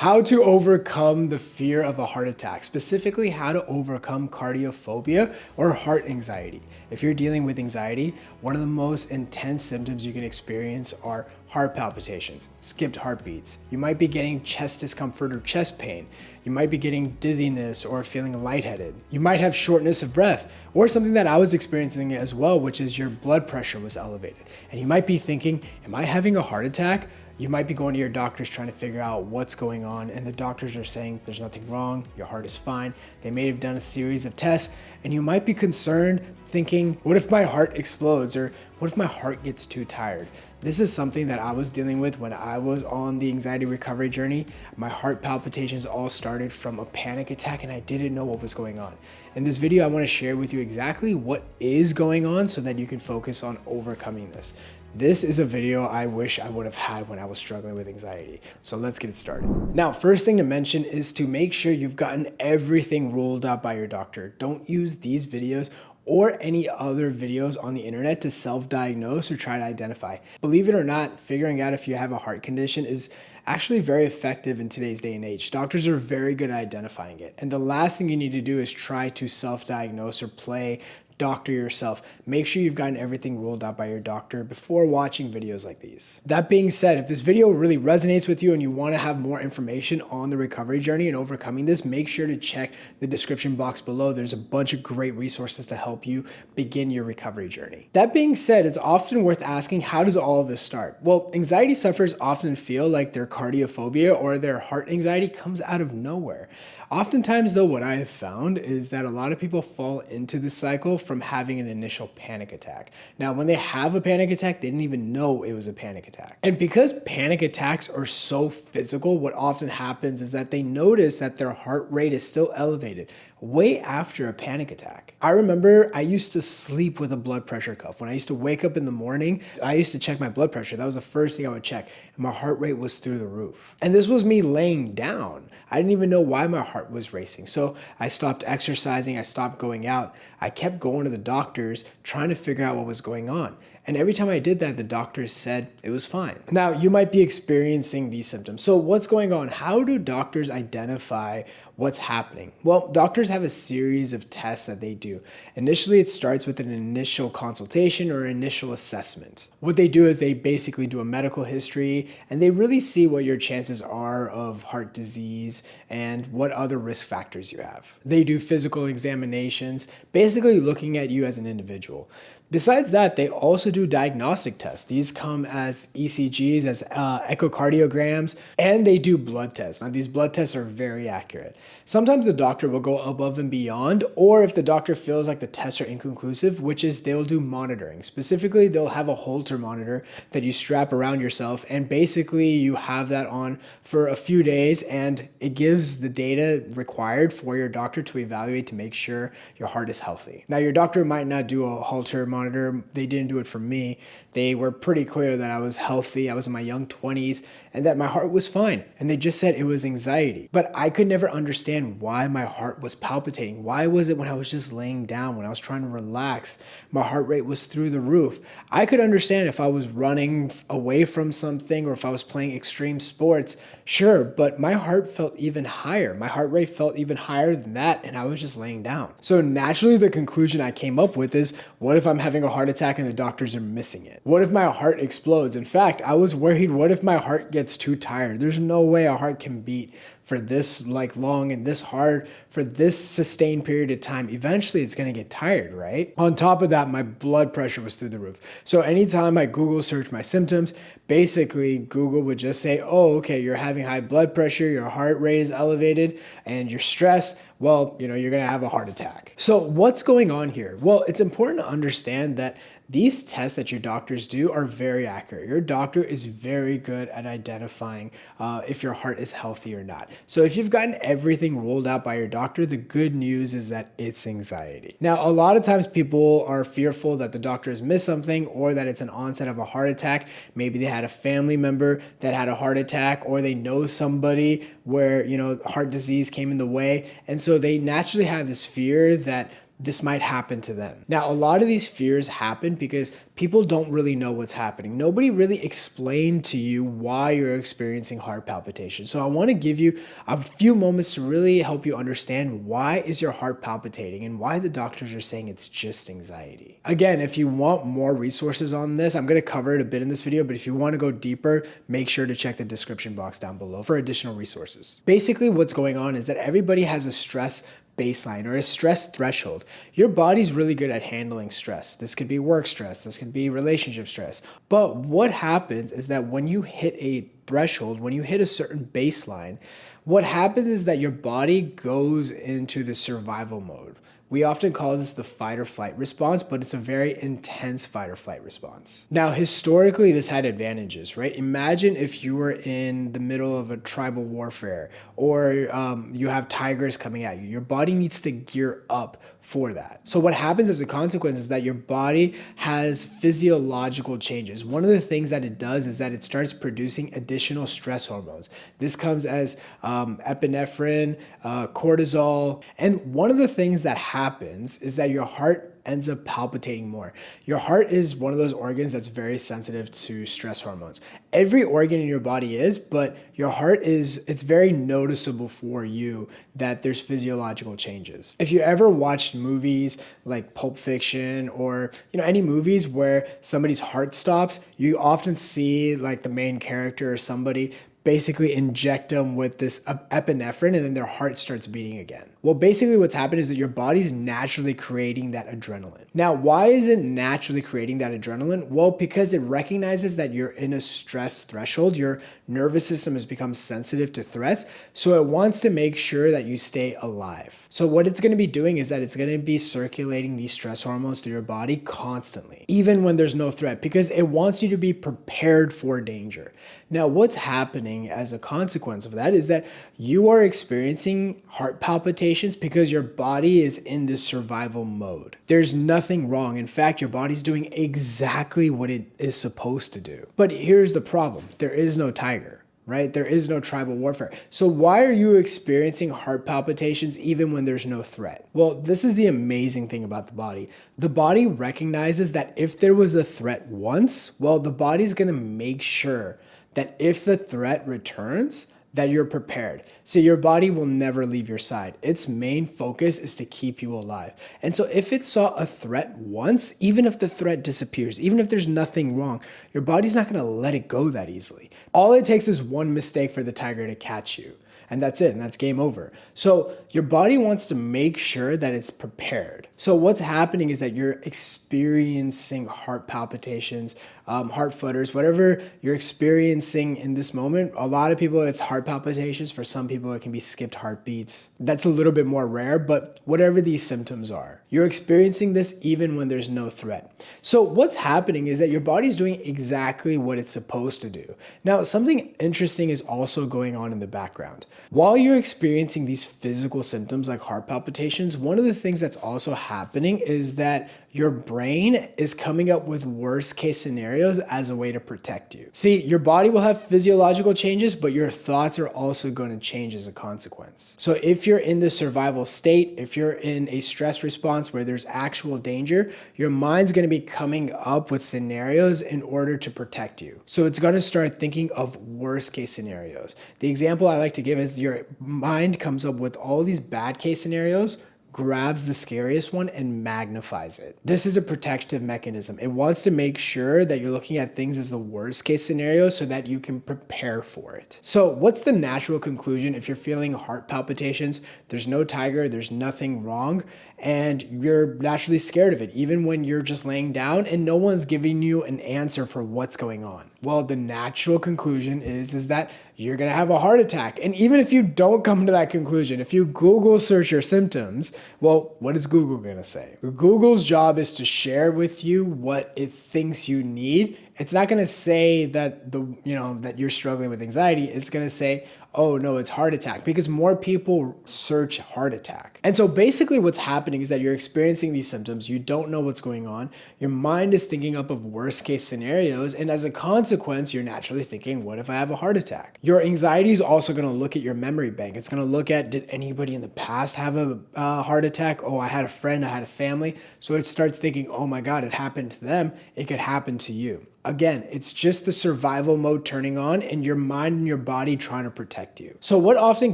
How to overcome the fear of a heart attack, specifically how to overcome cardiophobia or heart anxiety. If you're dealing with anxiety, one of the most intense symptoms you can experience are heart palpitations, skipped heartbeats. You might be getting chest discomfort or chest pain. You might be getting dizziness or feeling lightheaded. You might have shortness of breath, or something that I was experiencing as well, which is your blood pressure was elevated. And you might be thinking, am I having a heart attack? You might be going to your doctors trying to figure out what's going on, and the doctors are saying there's nothing wrong, your heart is fine. They may have done a series of tests, and you might be concerned thinking, what if my heart explodes, or what if my heart gets too tired? This is something that I was dealing with when I was on the anxiety recovery journey. My heart palpitations all started from a panic attack, and I didn't know what was going on. In this video, I want to share with you exactly what is going on so that you can focus on overcoming this. This is a video I wish I would have had when I was struggling with anxiety. So let's get it started. Now, first thing to mention is to make sure you've gotten everything ruled out by your doctor. Don't use these videos or any other videos on the internet to self-diagnose or try to identify. Believe it or not, figuring out if you have a heart condition is actually very effective in today's day and age. Doctors are very good at identifying it. And the last thing you need to do is try to self-diagnose or play doctor yourself. Make sure you've gotten everything ruled out by your doctor before watching videos like these. That being said, if this video really resonates with you and you want to have more information on the recovery journey and overcoming this, make sure to check the description box below. There's a bunch of great resources to help you begin your recovery journey. That being said, it's often worth asking, how does all of this start? Well, anxiety sufferers often feel like their cardiophobia or their heart anxiety comes out of nowhere. Oftentimes though, what I have found is that a lot of people fall into this cycle from having an initial panic attack. Now, when they have a panic attack, they didn't even know it was a panic attack. And because panic attacks are so physical, what often happens is that they notice that their heart rate is still elevated way after a panic attack. I remember I used to sleep with a blood pressure cuff. When I used to wake up in the morning, I used to check my blood pressure. That was the first thing I would check. And my heart rate was through the roof. And this was me laying down. I didn't even know why my heart was racing. So I stopped exercising. I stopped going out. I kept going to the doctors trying to figure out what was going on. And every time I did that, the doctors said it was fine. Now, you might be experiencing these symptoms. So what's going on? How do doctors identify what's happening? Well, doctors have a series of tests that they do. Initially, it starts with an initial consultation or initial assessment. What they do is they basically do a medical history and they really see what your chances are of heart disease and what other risk factors you have. They do physical examinations, basically looking at you as an individual. Besides that, they also do diagnostic tests. These come as ECGs, as echocardiograms, and they do blood tests. Now, these blood tests are very accurate. Sometimes the doctor will go above and beyond, or if the doctor feels like the tests are inconclusive, which is they'll do monitoring. Specifically, they'll have a Holter monitor that you strap around yourself, and basically you have that on for a few days, and it gives the data required for your doctor to evaluate to make sure your heart is healthy. Now, your doctor might not do a Holter monitor. They didn't do it for me. They were pretty clear that I was healthy. I was in my young 20s and that my heart was fine. And they just said it was anxiety. But I could never understand why my heart was palpitating. Why was it when I was just laying down, when I was trying to relax, my heart rate was through the roof? I could understand if I was running away from something or if I was playing extreme sports, sure, but my heart felt even higher. My heart rate felt even higher than that, and I was just laying down. So naturally, the conclusion I came up with is, what if I'm having a heart attack and the doctors are missing it? What if my heart explodes? In fact, I was worried, what if my heart gets too tired? There's no way a heart can beat for this long and this hard for this sustained period of time. Eventually it's going to get tired, right? On top of that, my blood pressure was through the roof. So anytime I Google search my symptoms, basically Google would just say, oh, okay, you're having high blood pressure, your heart rate is elevated, and you're stressed. Well, you're going to have a heart attack. So what's going on here? Well, it's important to understand that these tests that your doctors do are very accurate. Your doctor is very good at identifying if your heart is healthy or not. So if you've gotten everything ruled out by your doctor, the good news is that it's anxiety. Now, a lot of times people are fearful that the doctor has missed something or that it's an onset of a heart attack. Maybe they had a family member that had a heart attack, or they know somebody where, heart disease came in the way. And so they naturally have this fear that this might happen to them. Now, a lot of these fears happen because people don't really know what's happening. Nobody really explained to you why you're experiencing heart palpitations. So I want to give you a few moments to really help you understand why is your heart palpitating and why the doctors are saying it's just anxiety. Again, if you want more resources on this, I'm going to cover it a bit in this video, but if you want to go deeper, make sure to check the description box down below for additional resources. Basically, what's going on is that everybody has a stress baseline or a stress threshold. Your body's really good at handling stress. This could be work stress, this could be relationship stress. But what happens is that when you hit a threshold, when you hit a certain baseline, what happens is that your body goes into the survival mode. We often call this the fight or flight response, but it's a very intense fight or flight response. Now, historically, this had advantages, right? Imagine if you were in the middle of a tribal warfare or you have tigers coming at you. Your body needs to gear up for that. So what happens as a consequence is that your body has physiological changes. One of the things that it does is that it starts producing additional stress hormones. This comes as epinephrine, cortisol, and one of the things that happens is that your heart ends up palpitating more. Your heart is one of those organs that's very sensitive to stress hormones. Every organ in your body is, but your heart it's very noticeable for you that there's physiological changes. If you ever watched movies like Pulp Fiction or any movies where somebody's heart stops, you often see like the main character or somebody basically inject them with this epinephrine and then their heart starts beating again. Well, basically what's happened is that your body's naturally creating that adrenaline. Now, why is it naturally creating that adrenaline? Well, because it recognizes that you're in a stress threshold. Your nervous system has become sensitive to threats, so it wants to make sure that you stay alive. So what it's going to be doing is that it's going to be circulating these stress hormones through your body constantly, even when there's no threat, because it wants you to be prepared for danger. Now, what's happening as a consequence of that is that you are experiencing heart palpitations because your body is in this survival mode. There's nothing wrong. In fact, your body's doing exactly what it is supposed to do. But here's the problem. There is no tiger, right? There is no tribal warfare. So why are you experiencing heart palpitations even when there's no threat? Well, this is the amazing thing about the body. The body recognizes that if there was a threat once, well, the body's going to make sure that if the threat returns, that you're prepared. So your body will never leave your side. Its main focus is to keep you alive. And so if it saw a threat once, even if the threat disappears, even if there's nothing wrong, your body's not gonna let it go that easily. All it takes is one mistake for the tiger to catch you. And that's it, and that's game over. So your body wants to make sure that it's prepared. So what's happening is that you're experiencing heart palpitations, heart flutters, whatever you're experiencing in this moment. A lot of people, it's heart palpitations. For some people, it can be skipped heartbeats. That's a little bit more rare, but whatever these symptoms are, you're experiencing this even when there's no threat. So what's happening is that your body's doing exactly what it's supposed to do. Now, something interesting is also going on in the background. While you're experiencing these physical symptoms like heart palpitations, one of the things that's also happening is that your brain is coming up with worst case scenarios as a way to protect you. See, your body will have physiological changes, but your thoughts are also going to change as a consequence. So if you're in the survival state, if you're in a stress response where there's actual danger, your mind's going to be coming up with scenarios in order to protect you. So it's going to start thinking of worst case scenarios. The example I like to give is your mind comes up with all these bad case scenarios, grabs the scariest one and magnifies it. This is a protective mechanism. It wants to make sure that you're looking at things as the worst case scenario so that you can prepare for it. So what's the natural conclusion if you're feeling heart palpitations? There's no tiger, there's nothing wrong, and you're naturally scared of it, even when you're just laying down and no one's giving you an answer for what's going on. Well, the natural conclusion is that you're gonna have a heart attack. And even if you don't come to that conclusion, if you Google search your symptoms, well, what is Google gonna say? Google's job is to share with you what it thinks you need. It's not gonna say that that you're struggling with anxiety. It's gonna say, oh no, it's heart attack, because more people search heart attack. And so basically what's happening is that you're experiencing these symptoms, you don't know what's going on, your mind is thinking up of worst case scenarios, and as a consequence, you're naturally thinking, what if I have a heart attack? Your anxiety is also going to look at your memory bank. It's going to look at, did anybody in the past have a heart attack? Oh, I had a friend, I had a family. So it starts thinking, oh my God, it happened to them. It could happen to you. Again, it's just the survival mode turning on and your mind and your body trying to protect you. So what often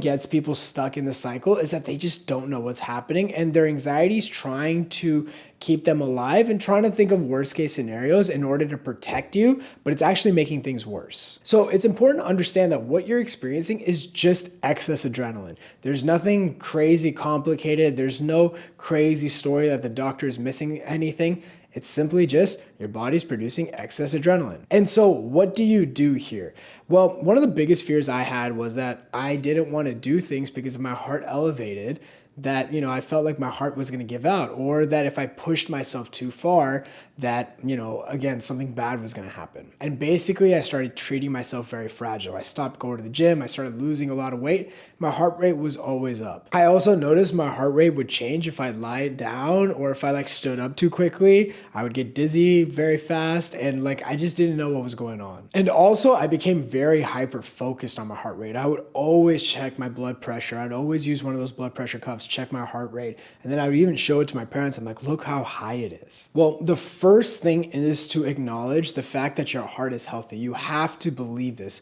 gets people stuck in the cycle is that they just don't know what's happening, and their anxiety is trying to keep them alive and trying to think of worst case scenarios in order to protect you, but it's actually making things worse. So it's important to understand that what you're experiencing is just excess adrenaline. There's nothing crazy complicated. There's no crazy story that the doctor is missing anything. It's simply just your body's producing excess adrenaline. And so what do you do here? Well, one of the biggest fears I had was that I didn't want to do things because of my heart elevated, that, I felt like my heart was going to give out, or that if I pushed myself too far, that, again, something bad was going to happen. And basically I started treating myself very fragile. I stopped going to the gym. I started losing a lot of weight. My heart rate was always up. I also noticed my heart rate would change if I lied down or if I stood up too quickly. I would get dizzy very fast, and I just didn't know what was going on. And also I became very hyper focused on my heart rate. I would always check my blood pressure. I'd always use one of those blood pressure cuffs, check my heart rate, and then I would even show it to my parents. I'm like, look how high it is. Well, the first thing is to acknowledge the fact that your heart is healthy. You have to believe this.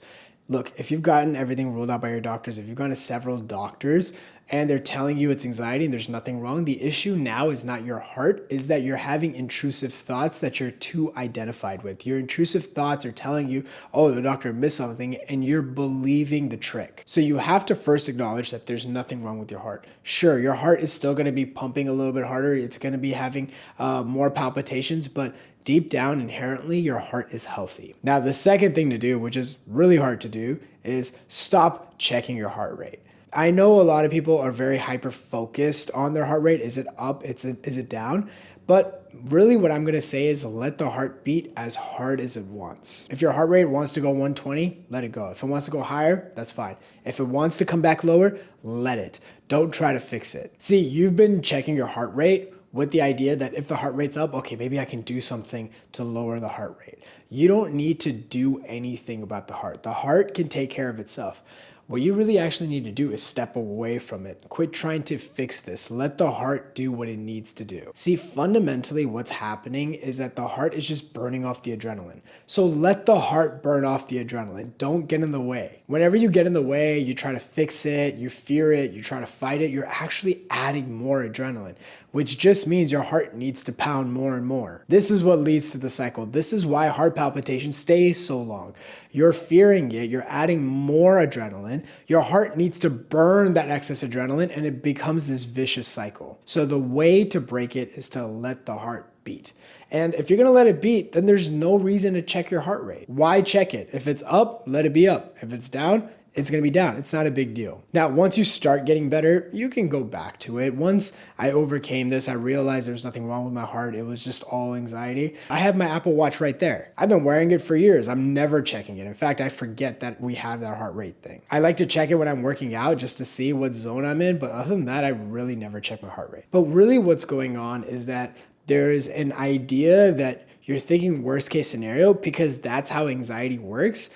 Look, if you've gotten everything ruled out by your doctors, if you've gone to several doctors and they're telling you it's anxiety and there's nothing wrong, the issue now is not your heart, is that you're having intrusive thoughts that you're too identified with. Your intrusive thoughts are telling you, oh, the doctor missed something, and you're believing the trick. So you have to first acknowledge that there's nothing wrong with your heart. Sure, your heart is still going to be pumping a little bit harder. It's going to be having more palpitations, but deep down, inherently, your heart is healthy. Now, the second thing to do, which is really hard to do, is stop checking your heart rate. I know a lot of people are very hyper-focused on their heart rate. Is it up? Is it down? But really what I'm going to say is let the heart beat as hard as it wants. If your heart rate wants to go 120, let it go. If it wants to go higher, that's fine. If it wants to come back lower, let it. Don't try to fix it. See, you've been checking your heart rate with the idea that if the heart rate's up, okay, maybe I can do something to lower the heart rate. You don't need to do anything about the heart. The heart can take care of itself. What you really actually need to do is step away from it. Quit trying to fix this. Let the heart do what it needs to do. See, fundamentally what's happening is that the heart is just burning off the adrenaline. So let the heart burn off the adrenaline. Don't get in the way. Whenever you get in the way, you try to fix it, you fear it, you try to fight it, you're actually adding more adrenaline, which just means your heart needs to pound more and more. This is what leads to the cycle. This is why heart palpitation stays so long. You're fearing it, you're adding more adrenaline, your heart needs to burn that excess adrenaline, and it becomes this vicious cycle. So the way to break it is to let the heart beat. And if you're gonna let it beat, then there's no reason to check your heart rate. Why check it? If it's up, let it be up. If it's down, it's gonna be down. It's not a big deal. Now, once you start getting better, you can go back to it. Once I overcame this, I realized there was nothing wrong with my heart. It was just all anxiety. I have my Apple Watch right there. I've been wearing it for years. I'm never checking it. In fact, I forget that we have that heart rate thing. I like to check it when I'm working out just to see what zone I'm in, but other than that, I really never check my heart rate. But really what's going on is that there's an idea that you're thinking worst case scenario because that's how anxiety works.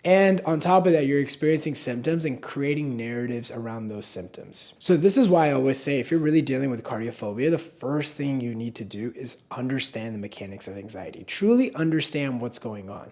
And on top of that, you're experiencing symptoms and creating narratives around those symptoms. So this is why I always say, if you're really dealing with cardiophobia, the first thing you need to do is understand the mechanics of anxiety. Truly understand what's going on.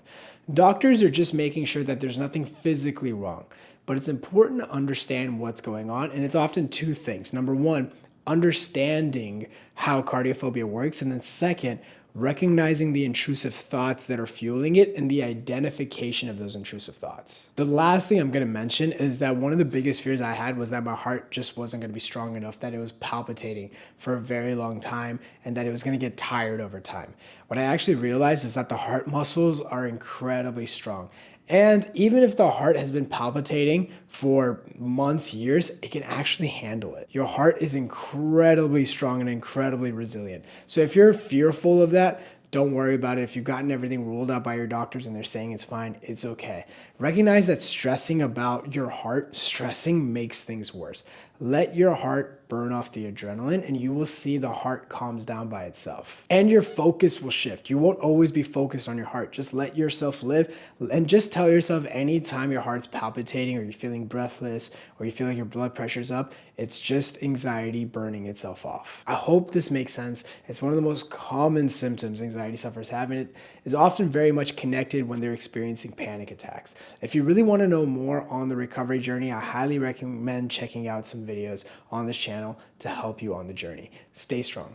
Doctors are just making sure that there's nothing physically wrong, but it's important to understand what's going on. And it's often two things. Number one, understanding how cardiophobia works. And then second, recognizing the intrusive thoughts that are fueling it and the identification of those intrusive thoughts. The last thing I'm going to mention is that one of the biggest fears I had was that my heart just wasn't going to be strong enough, that it was palpitating for a very long time, and that it was going to get tired over time. What I actually realized is that the heart muscles are incredibly strong. And even if the heart has been palpitating for months, years, it can actually handle it. Your heart is incredibly strong and incredibly resilient. So if you're fearful of that, Don't worry about it. If you've gotten everything ruled out by your doctors and they're saying it's fine, it's okay. Recognize that stressing about your heart, stressing makes things worse. Let your heart burn off the adrenaline and you will see the heart calms down by itself. And your focus will shift. You won't always be focused on your heart. Just let yourself live and just tell yourself anytime your heart's palpitating or you're feeling breathless or you feel like your blood pressure's up, it's just anxiety burning itself off. I hope this makes sense. It's one of the most common symptoms anxiety sufferers have, and it is often very much connected when they're experiencing panic attacks. If you really want to know more on the recovery journey, I highly recommend checking out some videos on this channel to help you on the journey. Stay strong.